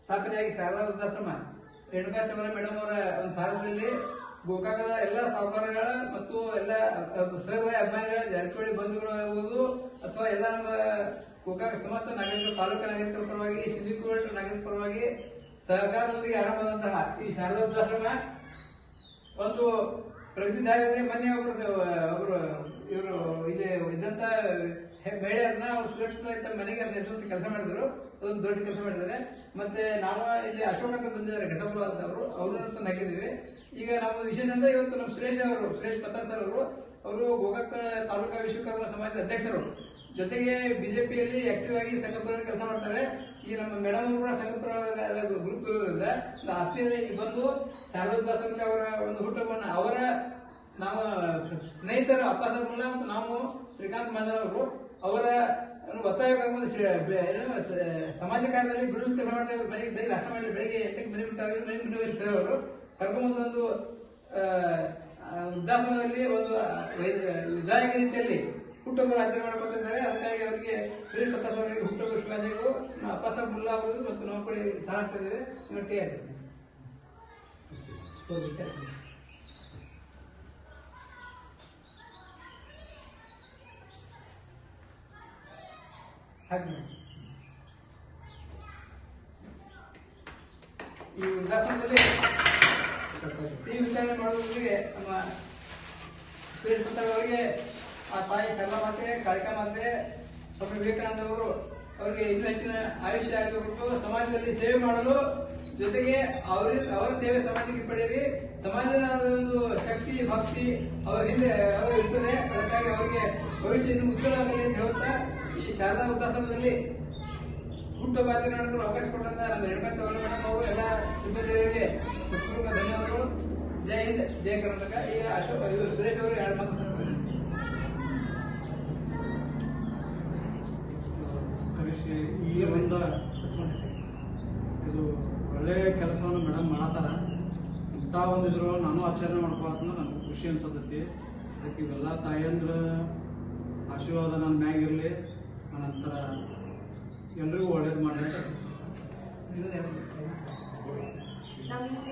ಸ್ಥಾಪನೆಯಾಗಿ Sharada ವೃದ್ಧಾಶ್ರಮ Renukacharya madam ಅವರ ಒಂದು ಸಾರಥ್ಯದಲ್ಲಿ ಗೋಕಾಕದ ಎಲ್ಲ ಸಾಹುಕಾರಗಳ ಮತ್ತು ಎಲ್ಲ ಸಹೃದಯ ಅಭಿಮಾನಿಗಳ ಜಾರಕಿಹೊಳಿ ಬಂಧುಗಳು ಆಗುವುದು ಅಥವಾ ಎಲ್ಲ ನಮ್ಮ ಗೋಕಾಕ ಸಮಸ್ತ ನಾಗರಿಕರು ತಾಲೂಕು ನಾಗರಿಕರ ಪರವಾಗಿ ಸಿದ್ದಿಕೋಟ ನಾಗರಿಕರ ಪರವಾಗಿ ಸಹಕಾರದೊಂದಿಗೆ ಆರಂಭವಾದಂತಹ ಈ ಶಾರದಾ ವೃದ್ಧಾಶ್ರಮ ಒಂದು ಪ್ರಗತಿದಾರರಿಗೆ ಮೊನ್ನೆ ಒಬ್ಬರು ಇವರು ಇಲ್ಲಿ ಇದ್ದಂತ ಮಹಿಳೆಯರನ್ನ ಅವ್ರು ಸುರಕ್ಷಿತ ಮನೆಗೆ ಕೆಲಸ ಮಾಡಿದ್ರು. ಅದೊಂದು ದೊಡ್ಡ ಕೆಲಸ ಮಾಡಿದ್ದಾರೆ. ಮತ್ತೆ ನಾವು ಇಲ್ಲಿ ಅಶೋಕ್ ಅಂತ ಬಂದಿದ್ದಾರೆ ಘಟಪುರದವರು, ಅವ್ರನ್ನ ಹಾಕಿದ್ದೀವಿ. ಈಗ ನಮ್ಮ ವಿಶೇಷ ಅಂದ್ರೆ ಇವತ್ತು ನಮ್ಮ ಸುರೇಶ್ ಪತ್ತಾರ್ ಸರ್ ಅವರು ಗೋಕಾಕ ತಾಲೂಕಾ ವಿಶ್ವಕರ್ಮ ಸಮಾಜದ ಅಧ್ಯಕ್ಷರು, ಜೊತೆಗೆ ಬಿಜೆಪಿಯಲ್ಲಿ ಆಕ್ಟಿವ್ ಆಗಿ ಸಂಘಪುರ ಕೆಲಸ ಮಾಡ್ತಾರೆ. ಈ ನಮ್ಮ ಮೇಡಮ್ ಅವರು ಕೂಡ ಸಂಘಪುರ ಗ್ರೂಪ್ ಇರೋದ್ರಿಂದ ಆತ್ಮೀಯದಲ್ಲಿ ಬಂದು ಶಾರದಾ ದಾಸರಲ್ಲಿ ಅವರ ಒಂದು ಹುಟ್ಟುಹಬ್ಬವನ್ನು ಅವರ ನಾವು ಸ್ನೇಹಿತರು ಅಪ್ಪ ಸರ್ಮಲ್ಲ ಮತ್ತು ನಾವು ಶ್ರೀಕಾಂತ್ ಮಾಂಜರ್ ಅವರು ಅವರ ಒತ್ತಾಯ ಸಮಾಜ ಕಾರ್ಯದಲ್ಲಿ ಬಿಡುವ ಕೆಲಸ ಮಾಡ್ತಾ ಇದ್ರು. ಬೆಳಿಗ್ಗೆ ರಾಷ್ಟ್ರ ಮಾಡಿ ಬೆಳಿಗ್ಗೆ 8ಕ್ಕೆ ಮನೆ ಬಿಡ್ತಾರೆ. ಅವರು ಕರ್ಕೊಂಬಂದು ಒಂದು ವೃದ್ಧಾಶ್ರಮದಲ್ಲಿ ಒಂದು ವಿಧಾಯಕ ರೀತಿಯಲ್ಲಿ ಹುಟ್ಟುಹಬ್ಬ ಆಚರಣೆ ಮಾಡ್ಕೊತಿದ್ದಾರೆ. ಅದಕ್ಕಾಗಿ ಅವರಿಗೆ ಸುರೇಶ್ ಪತ್ತಾರ್ ಅವರಿಗೆ ಹುಟ್ಟುಹಬ್ಬ ಶುಭಾಶಯಗಳು. ಅಪ್ಪ ಸಾಬ್ ಮುಲ್ಲಾ ಅವರು ಮತ್ತು ನಾವು ಕೂಡ ಸಹ ಆಗ್ತಿದ್ದೇವೆ. ಇವತ್ತೇ ಈ ವೃದ್ಧಾಶ್ರಮದಲ್ಲಿ ಸಿಹಿ ವಿತರಣೆ ಮಾಡೋದ್ರೊಂದಿಗೆ ನಮ್ಮ ಸುರೇಶ್ ಪತ್ತಾರ್ ಅವರಿಗೆ ಆ ತಾಯಿ ಕರ್ಮ ಮಾತೆ ಕಾಳಿಕಾ ಮಾತೆ ಸ್ವಾಮಿ ವಿವೇಕಾನಂದ ಅವರು ಅವರಿಗೆ ಇನ್ನೂ ಹೆಚ್ಚಿನ ಆಯುಷ್ಯ ಆಗಬೇಕು, ಸಮಾಜದಲ್ಲಿ ಸೇವೆ ಮಾಡಲು, ಜೊತೆಗೆ ಅವರ ಸೇವೆ ಸಮಾಜಕ್ಕೆ ಪಡೆಯಿರಿ. ಸಮಾಜದ ಒಂದು ಶಕ್ತಿ ಭಕ್ತಿ ಅವರ ಹಿಂದೆ ಇರ್ತದೆ. ಅದಕ್ಕಾಗಿ ಅವರಿಗೆ ಭವಿಷ್ಯ ಇನ್ನೂ ಉಜ್ವಲವಾಗಲಿ ಅಂತ ಹೇಳುತ್ತಾ ಈ ಶಾರದಾ ವೃದ್ಧಾಶ್ರಮದಲ್ಲಿ ಹುಟ್ಟುಹಬ್ಬ ಆಚರಣೆ ಮಾಡಲು ಅವಕಾಶ ಕೊಟ್ಟಂತ ನಮ್ಮ ರೇಣುಕಾಚಾರ್ಯ ಮೇಡಮ್ ಅವರು ಎಲ್ಲ ಸಿಬ್ಬಂದಿಯವರಿಗೆ ಹೃತ್ಪೂರ್ವಕ ಧನ್ಯವಾದಗಳು. ಜೈ ಹಿಂದ್, ಜೈ ಕರ್ನಾಟಕ. ಈಗ ಸುರೇಶ್ ಅವರು 2 ಮಾತು ಈ ಒಂದು ಇದು ಒಳ್ಳೆಯ ಕೆಲಸವನ್ನು ಮೇಡಮ್ ಮಾಡತ್ತಾರ. ಇಂಥ ಒಂದು ಇದ್ರು ನಾನು ಆಚರಣೆ ಮಾಡ್ಕೋತಂದ್ರೆ ನನಗೆ ಖುಷಿ ಅನ್ಸತೈತಿ. ಅದಕ್ಕೆ ಇವೆಲ್ಲ ತಾಯಂದ್ರ ಆಶೀರ್ವಾದ ನನ್ನ ಮ್ಯಾಗಿರಲಿ, ನಂತರ ಎಲ್ರಿಗೂ ಒಳ್ಳೇದು ಮಾಡಲಿ.